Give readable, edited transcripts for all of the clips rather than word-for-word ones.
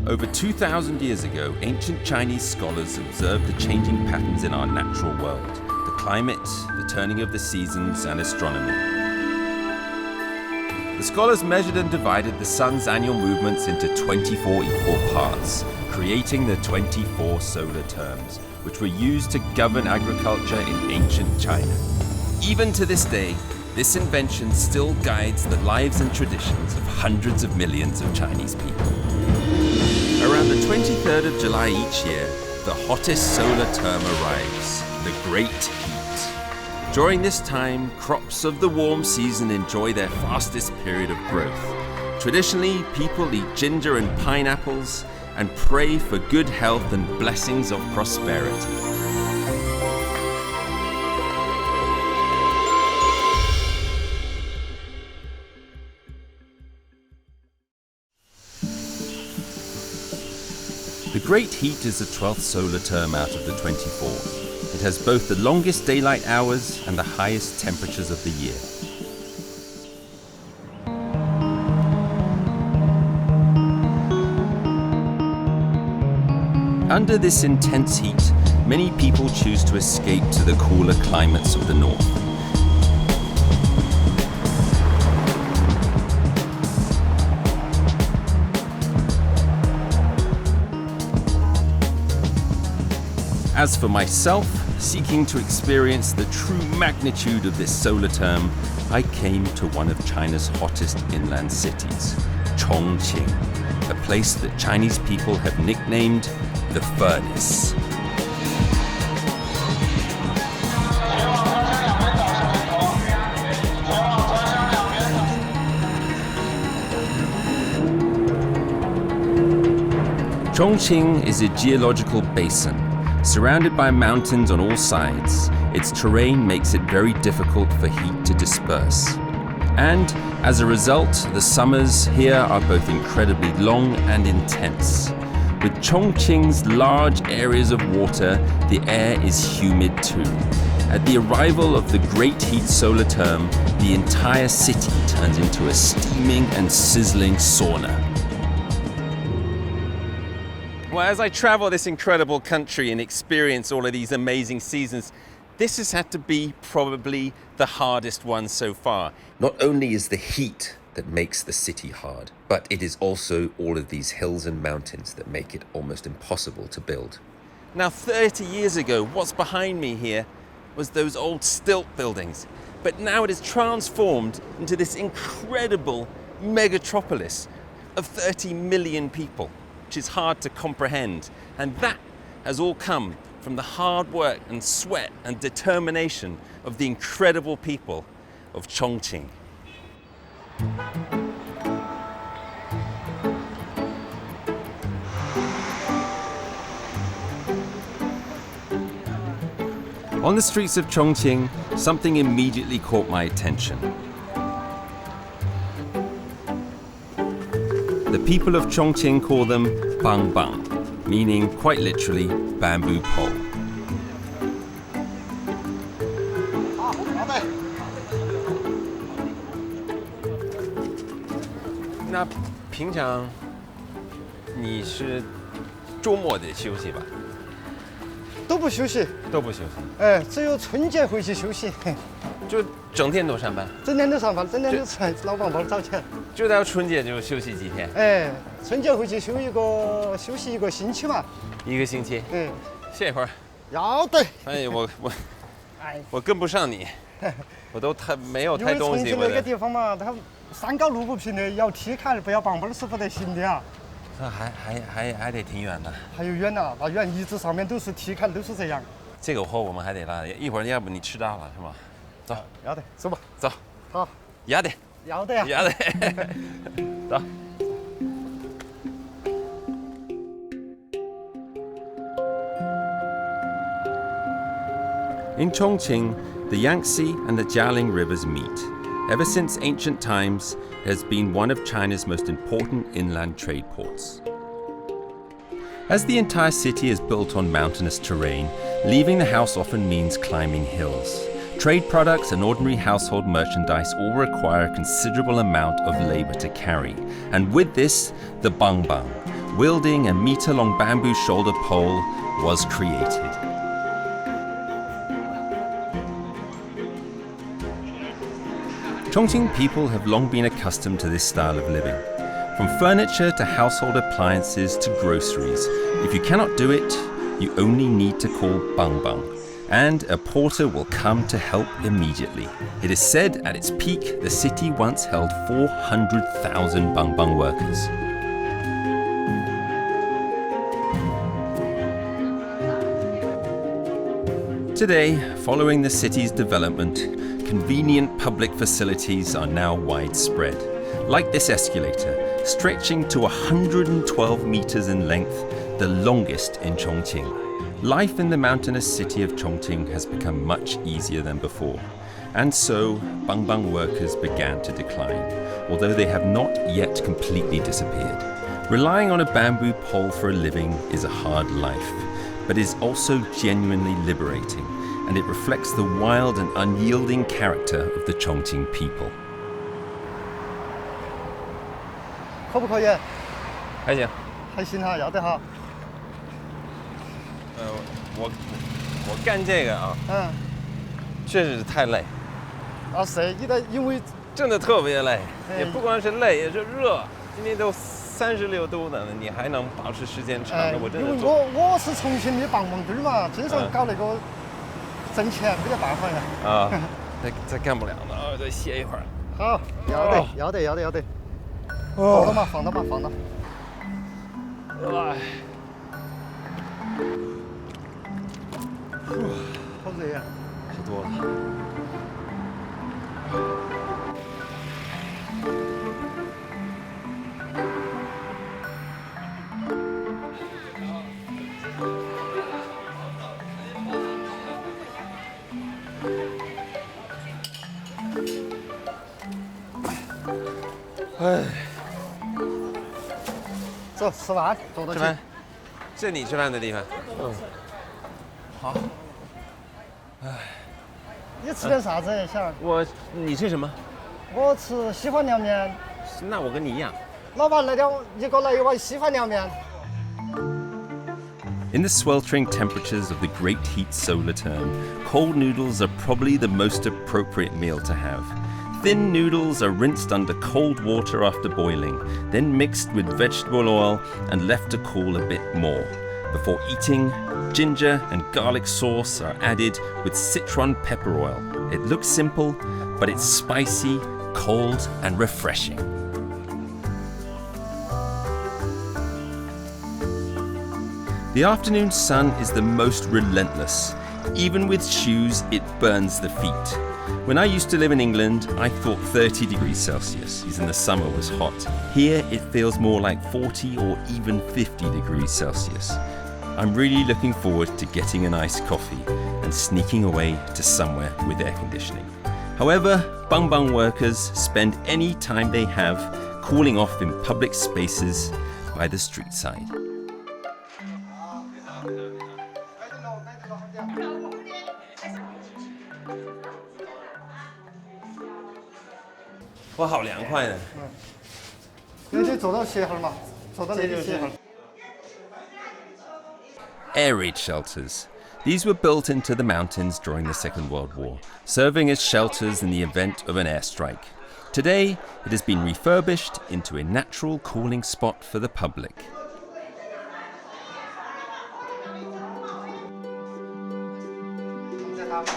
Over 2,000 years ago, ancient Chinese scholars observed the changing patterns in our natural world, the climate, the turning of the seasons, and astronomy. The scholars measured and divided the sun's annual movements into 24 equal parts, creating the 24 solar terms, which were used to govern agriculture in ancient China. Even to this day, this invention still guides the lives and traditions of hundreds of millions of Chinese people. Around the 23rd of July each year, the hottest solar term arrives, the Great Heat. During this time, crops of the warm season enjoy their fastest period of growth. Traditionally, people eat ginger and pineapples and pray for good health and blessings of prosperity. The Great Heat is the 12th solar term out of the 24. It has both the longest daylight hours and the highest temperatures of the year. Under this intense heat, many people choose to escape to the cooler climates of the north. As for myself, seeking to experience the true magnitude of this solar term, I came to one of China's hottest inland cities, Chongqing, a place that Chinese people have nicknamed the Furnace. Chongqing is a geological basin. Surrounded by mountains on all sides, its terrain makes it very difficult for heat to disperse. And as a result, the summers here are both incredibly long and intense. With Chongqing's large areas of water, the air is humid too. At the arrival of the Great Heat solar term, the entire city turns into a steaming and sizzling sauna. Well, as I travel this incredible country and experience all of these amazing seasons, this has had to be probably the hardest one so far. Not only is the heat that makes the city hard, but it is also all of these hills and mountains that make it almost impossible to build. Now, 30 years ago, what's behind me here was those old stilt buildings. But now it is transformed into this incredible megatropolis of 30 million people, which is hard to comprehend. And that has all come from the hard work and sweat and determination of the incredible people of Chongqing. On the streets of Chongqing, something immediately caught my attention. The people of Chongqing call them bang bang, meaning quite literally bamboo pole. 那平常你是周末得休息吧？都不休息，都不休息。哎，只有春节回去休息。就整天都上班？整天都上班，整天都吃老板包找钱。就到春节就休息几天？哎，春节回去休息一个星期嘛。一个星期？嗯。歇一会儿。要得。哎，我跟不上你，我都没有太东西。因为重庆那个地方嘛，它山高路不平的，要梯坎不要棒棒是不得行的啊。那还得挺远的。还有远呢，那远一直上面都是梯坎，都是这样。这个货我们还得拉，一会儿要不你迟到了是吗？走，要得，走吧，走。好，要得，要得呀，要得，走。In Chongqing, the Yangtze and the Jialing rivers meet. Ever since ancient times, it has been one of China's most important inland trade ports. As the entire city is built on mountainous terrain, leaving the house often means climbing hills. Trade products and ordinary household merchandise all require a considerable amount of labor to carry. And with this, the bangbang, wielding a meter-long bamboo shoulder pole was created. Chongqing people have long been accustomed to this style of living. From furniture to household appliances to groceries, if you cannot do it, you only need to call Bang Bang, and a porter will come to help immediately. It is said at its peak, the city once held 400,000 Bang Bang workers. Today, following the city's development, convenient public facilities are now widespread, like this escalator, stretching to 112 meters in length, the longest in Chongqing. Life in the mountainous city of Chongqing has become much easier than before, and so Bang Bang workers began to decline, although they have not yet completely disappeared. Relying on a bamboo pole for a living is a hard life, but is also genuinely liberating, and it reflects the wild and unyielding character of the Chongqing people. 可不可以？还行。还行哈，要得哈。我干这个啊，确实是太累。啊是，因为真的特别累，也不光是累，也是热。今天都36度呢，你还能保持时间长的，我真的。因为我是重庆的棒棒墩儿嘛，经常搞那个挣钱，没得办法呀。啊，再干不了了，再歇一会儿。好，要得。放到吧。哎，好热呀！喝多了。哎。走，吃饭，坐到起。吃饭，这你吃饭的地方。好。你吃点啥子，小儿？你吃什么？我吃稀饭凉面。那我跟你一样。老板，你给我来一碗稀饭凉面。In the sweltering temperatures of the great heat solar term, cold noodles are probably the most appropriate meal to have. Thin noodles are rinsed under cold water after boiling, then mixed with vegetable oil and left to cool a bit more. Before eating, ginger and garlic sauce are added with citron pepper oil. It looks simple, but it's spicy, cold, and refreshing. The afternoon sun is the most relentless. Even with shoes, it burns the feet. When I used to live in England, I thought 30 degrees Celsius in the summer was hot. Here, it feels more like 40 or even 50 degrees Celsius. I'm really looking forward to getting an iced coffee and sneaking away to somewhere with air conditioning. However, Bang Bang workers spend any time they have cooling off in public spaces by the street side. 我好凉快呢。你得坐到歇会儿嘛，坐到那里歇会儿。Air raid shelters. These were built into the mountains during the Second World War, serving as shelters in the event of an airstrike. Today, it has been refurbished into a natural cooling spot for the public.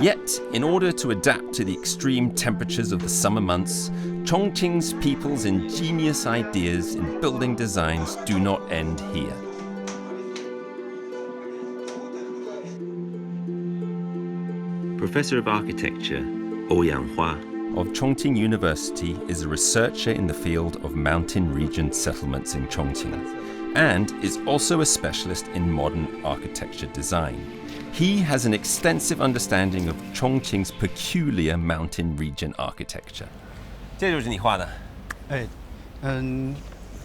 Yet, in order to adapt to the extreme temperatures of the summer months, Chongqing's people's ingenious ideas in building designs do not end here. Professor of Architecture, Ouyang Hua, of Chongqing University is a researcher in the field of mountain region settlements in Chongqing, and is also a specialist in modern architecture design. He has an extensive understanding of Chongqing's peculiar mountain region architecture. 这就是你画的？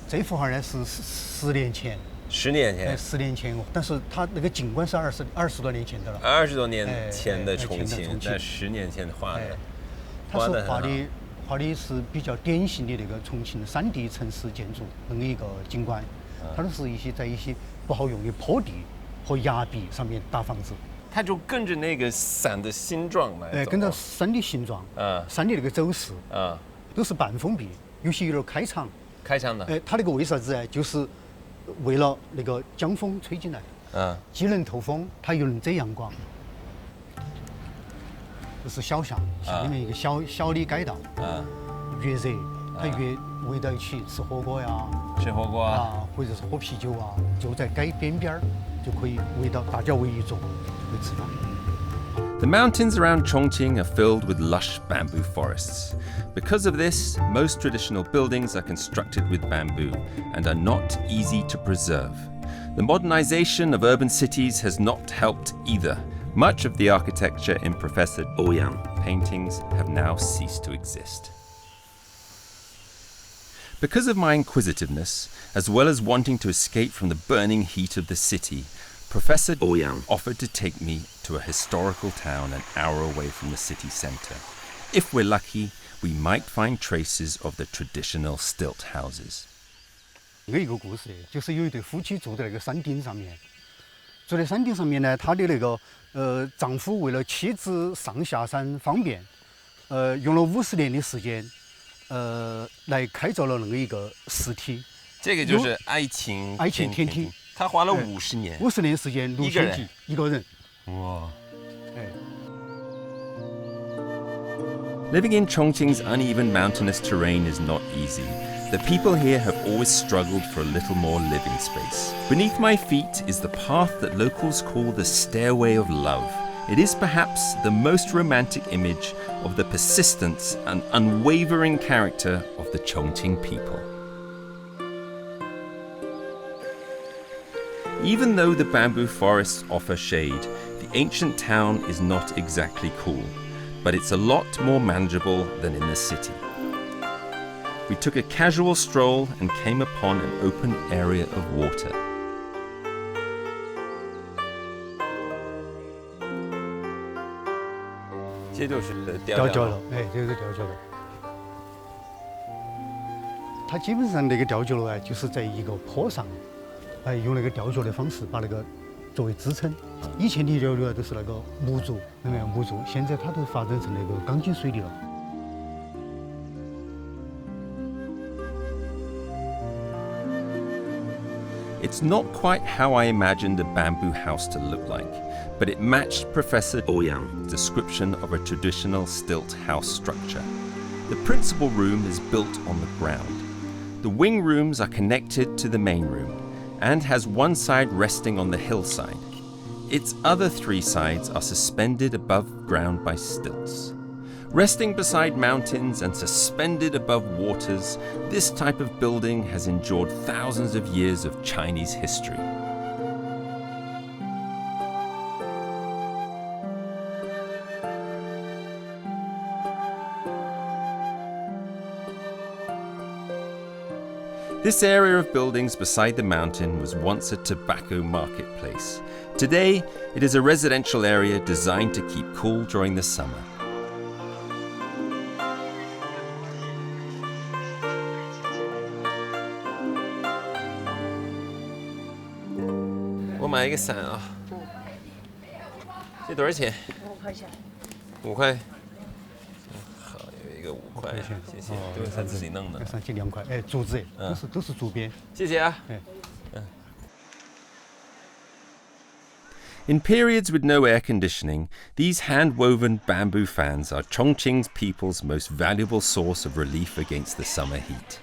这幅画呢是10年前。10年前？10年前哦，但是它那个景观是20多年前的了。20多年前的重庆，那10年前画的。它是画的是比较典型的那个重庆3D 城市建筑那么一个景观。它都是在一些不好用的坡地和崖壁上面搭房子。它就跟着那个伞的形状来走。跟着山的形状，山的那个走势，都是半封闭，有些有点开场。开场的。它那个为啥子呢？就是为了那个将风吹进来，既能透风，它又能遮阳光。这是小巷，巷里面一个小的街道，越热它越围到一起吃火锅呀，或者是喝啤酒啊，就在街边边就可以大家围一桌就可以吃饭。The mountains around Chongqing are filled with lush bamboo forests. Because of this, most traditional buildings are constructed with bamboo and are not easy to preserve. The modernization of urban cities has not helped either. Much of the architecture in Professor Ouyang paintings have now ceased to exist. Because of my inquisitiveness, as well as wanting to escape from the burning heat of the city, Professor Ouyang offered to take me to a historical town an hour away from the city centre. If we're lucky, we might find traces of the traditional stilt houses. 有一个故事，就是有一对夫妻住在那个山顶上面。住在山顶上面呢，他的那个丈夫为了妻子上下山方便，用了50年的时间，来开造了那么一个石梯。这个就是爱情天梯。他花了50年，50年时间6千级，一个人。哇！Living in Chongqing's uneven mountainous terrain is not easy. The people here have always struggled for a little more living space. Beneath my feet is the path that locals call the Stairway of Love. It is perhaps the most romantic image of the persistence and unwavering character of the Chongqing people. Even though the bamboo forests offer shade, the ancient town is not exactly cool, but it's a lot more manageable than in the city. We took a casual stroll and came upon an open area of water. 这就是吊脚楼，这是吊脚楼。它基本上那个吊脚楼就是在一个坡上。用那个吊脚的方式把那个作为支撑。以前的吊脚都是那个木柱，木柱，现在它都发展成那个钢筋水泥了。It's not quite how I imagined a bamboo house to look like, but it matched Professor Ouyang's description of a traditional stilt house structure. The principal room is built on the ground. The wing rooms are connected to the main room, and has one side resting on the hillside. Its other 3 sides are suspended above ground by stilts. Resting beside mountains and suspended above waters, this type of building has endured thousands of years of Chinese history. This area of buildings beside the mountain was once a tobacco marketplace. Today, it is a residential area designed to keep cool during the summer. I buy a伞啊，这多少钱？5块钱。5块。好，有一个5块，谢谢。这个伞自己弄的。伞就2块，竹子，都是竹编。谢谢啊。In periods with no air conditioning, these hand-woven bamboo fans are Chongqing's people's most valuable source of relief against the summer heat.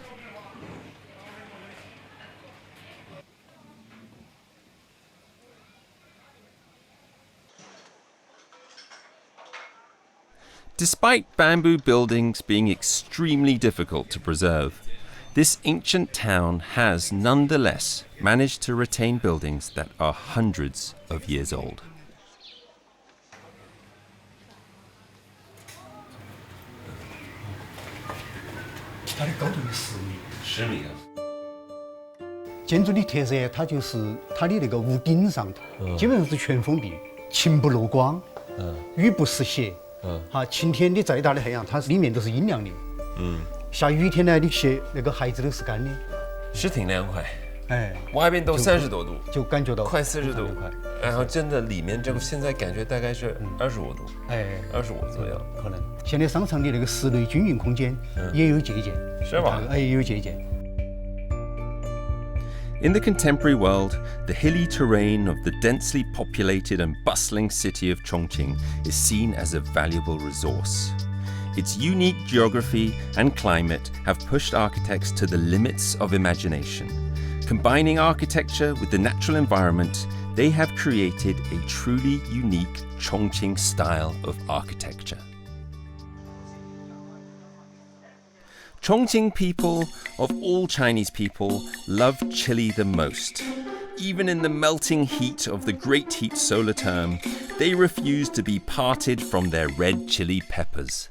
Despite bamboo buildings being extremely difficult to preserve, this ancient town has nonetheless managed to retain buildings that are hundreds of years old. $10米。建筑的特色，它就是它的那个屋顶上，基本上是全封闭，晴不露光，雨不湿鞋。晴天的再大的太阳，它里面都是阴凉的。下雨天呢，那个鞋子都是干的。是挺凉快。哎，外边都30多度，就感觉到快40度快，然后真的里面这个现在感觉大概是25度，哎25左右，可能。现在商场的那个室内均匀空间也有借鉴，是吧？哎，也有借鉴。In the contemporary world, the hilly terrain of the densely populated and bustling city of Chongqing is seen as a valuable resource. Its unique geography and climate have pushed architects to the limits of imagination. Combining architecture with the natural environment, they have created a truly unique Chongqing style of architecture. Chongqing people, of all Chinese people, love chili the most. Even in the melting heat of the great heat solar term, they refuse to be parted from their red chili peppers.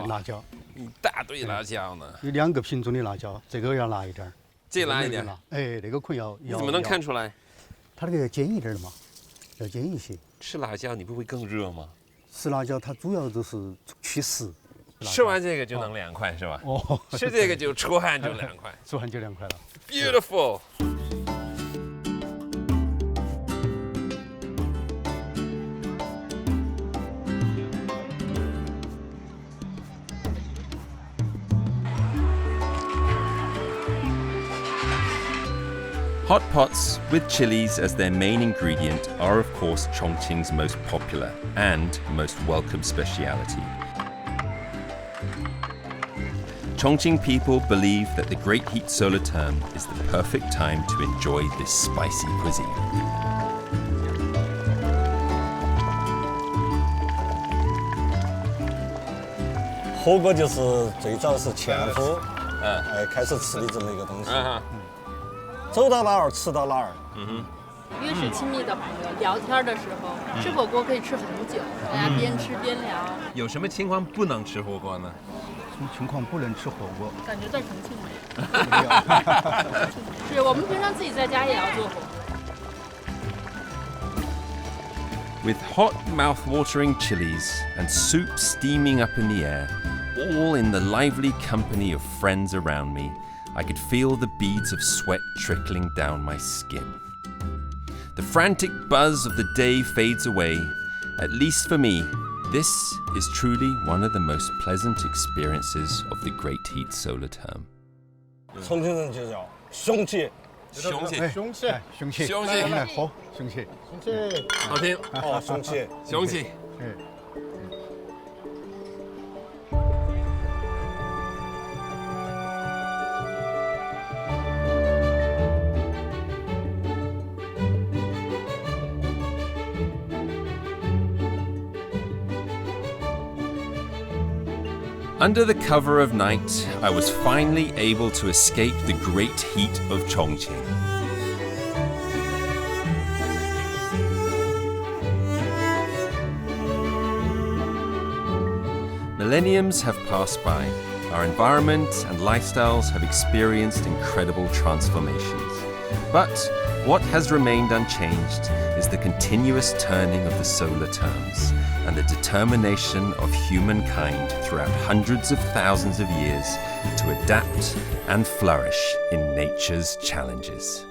辣椒，一大堆辣椒呢。有2个品种的辣椒，这个要辣一点，这辣一点。哎，那个可能要。你怎么能看出来？它那个要尖一点的嘛，要尖一些。吃辣椒你不会更热吗？吃辣椒它主要就是祛湿。吃完这个就能凉快是吧？哦，吃这个就出汗就凉快，出汗就凉快了。Beautiful. Hot pots with chilies as their main ingredient are of course Chongqing's most popular and most welcome speciality. Chongqing people believe that the great heat solar term is the perfect time to enjoy this spicy cuisine. 火锅就是最早是前夫开始吃的这么一个东西。走到哪儿吃到哪儿。越是亲密的朋友，聊天的时候吃火锅可以吃很久，大家边吃边聊。有什么情况不能吃火锅呢？什么情况不能吃火锅？感觉在重庆没有。是我们平常自己在家也要做火锅。With hot, mouth-watering chilies and soup steaming up in the air, all in the lively company of friends around me, I could feel the beads of sweat trickling down my skin. The frantic buzz of the day fades away. At least for me, this is truly one of the most pleasant experiences of the great heat solar term. 重庆人就叫凶气。凶气，凶气，凶气，凶气，好，凶气，凶气，好听，哦，凶气，凶气。Under the cover of night, I was finally able to escape the great heat of Chongqing. Millenniums have passed by. Our environment and lifestyles have experienced incredible transformations. But what has remained unchanged is the continuous turning of the solar terms and the determination of humankind throughout hundreds of thousands of years to adapt and flourish in nature's challenges.